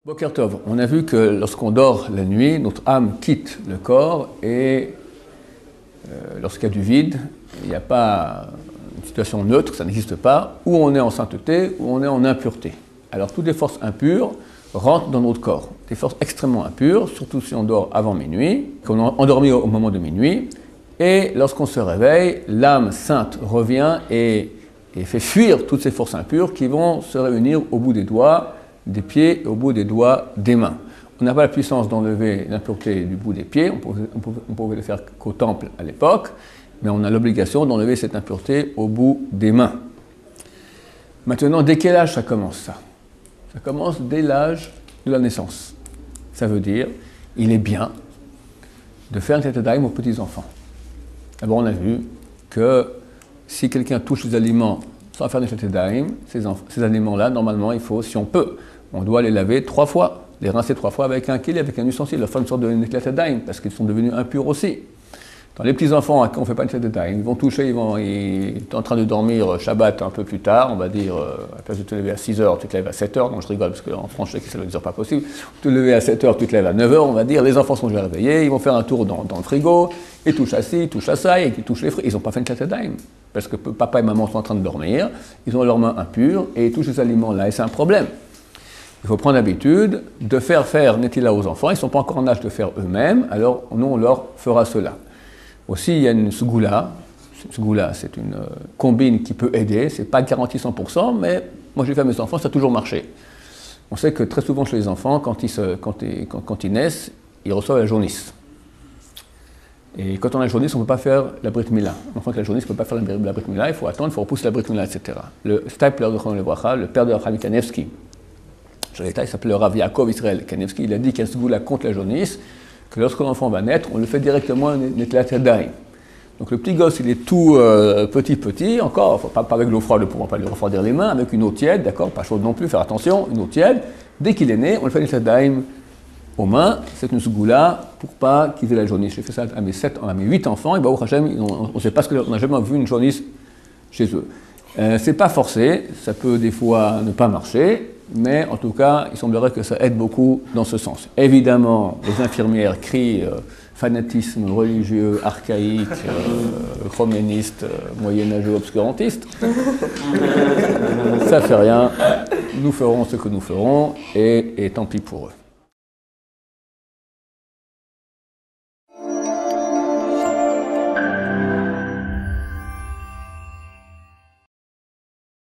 Boker Tov, on a vu que lorsqu'on dort la nuit, notre âme quitte le corps et lorsqu'il y a du vide, il n'y a pas une situation neutre, ça n'existe pas, ou on est en sainteté ou on est en impureté. Alors toutes les forces impures rentrent dans notre corps, des forces extrêmement impures, surtout si on dort avant minuit, qu'on est endormi au moment de minuit, et lorsqu'on se réveille, l'âme sainte revient et fait fuir toutes ces forces impures qui vont se réunir au bout des doigts des pieds et au bout des doigts des mains. On n'a pas la puissance d'enlever l'impureté du bout des pieds, on pouvait le faire qu'au temple à l'époque, mais on a l'obligation d'enlever cette impureté au bout des mains. Maintenant, dès quel âge ça commence ça? Ça commence dès l'âge de la naissance. Ça veut dire, il est bien de faire une Teta Daim aux petits-enfants. D'abord, on a vu que si quelqu'un touche les aliments sans faire une Teta Daim, ces aliments-là, normalement, il faut, si on peut, on doit les laver 3 fois, les rincer 3 fois avec un kil, avec un ustensile, leur faire une sorte de Teta Daim, parce qu'ils sont devenus impurs aussi. Dans les petits-enfants, quand on ne fait pas une Teta Daim, ils vont toucher, ils sont en train de dormir Shabbat un peu plus tard, on va dire, à la place de te lever à 6h, tu te lèves à 7h, non je rigole, parce qu'en France, je sais que ça ne veut dire pas possible, tu te lever à 7h, tu te lèves à 9h, on va dire, les enfants sont déjà réveillés, ils vont faire un tour dans le frigo, ils touchent à ci, ils touchent à ça, et ils touchent les fruits, ils n'ont pas fait une Teta Daim, parce que papa et maman sont en train de dormir, ils ont leurs mains impures, et ils touchent ces aliments-là, et c'est un problème. Il faut prendre l'habitude de faire Netila aux enfants, ils ne sont pas encore en âge de faire eux-mêmes, alors nous on leur fera cela. Aussi, il y a une Sgoula. Sgoula, c'est une combine qui peut aider. Ce n'est pas garanti 100%, mais moi j'ai fait à mes enfants, ça a toujours marché. On sait que très souvent chez les enfants, quand ils naissent, ils reçoivent la jaunisse. Et quand on a la jaunisse, on ne peut pas faire la Brit Mila. L'enfant qui a la jaunisse ne peut pas faire la Brit Mila, il faut attendre, il faut repousser la Brit Mila, etc. Le Stapler de Chrono Levracha, le père de Abraham Kanevski, il s'appelle le Rav Yaakov Israël Kanevski, il a dit qu'il y a une Sgoula contre la jaunisse, que lorsque l'enfant va naître, on le fait directement Netila Daim. Donc le petit gosse, il est tout petit, encore, pas avec l'eau froide, ne pouvant pas lui refroidir les mains, avec une eau tiède, d'accord, pas chaude non plus, faire attention, une eau tiède. Dès qu'il est né, on le fait Netila Daim aux mains, c'est une Sgoula pour pas qu'ils aient la jaunisse. J'ai fait ça à mes 8 enfants, et Baruch Hashem, on ne sait pas ce qu'on n'a jamais vu une jaunisse chez eux. C'est pas forcé, ça peut des fois ne pas marcher, mais en tout cas, il semblerait que ça aide beaucoup dans ce sens. Évidemment, les infirmières crient fanatisme religieux, archaïque, chroméniste, moyenâgeux, obscurantiste. Ça fait rien, nous ferons ce que nous ferons, et tant pis pour eux.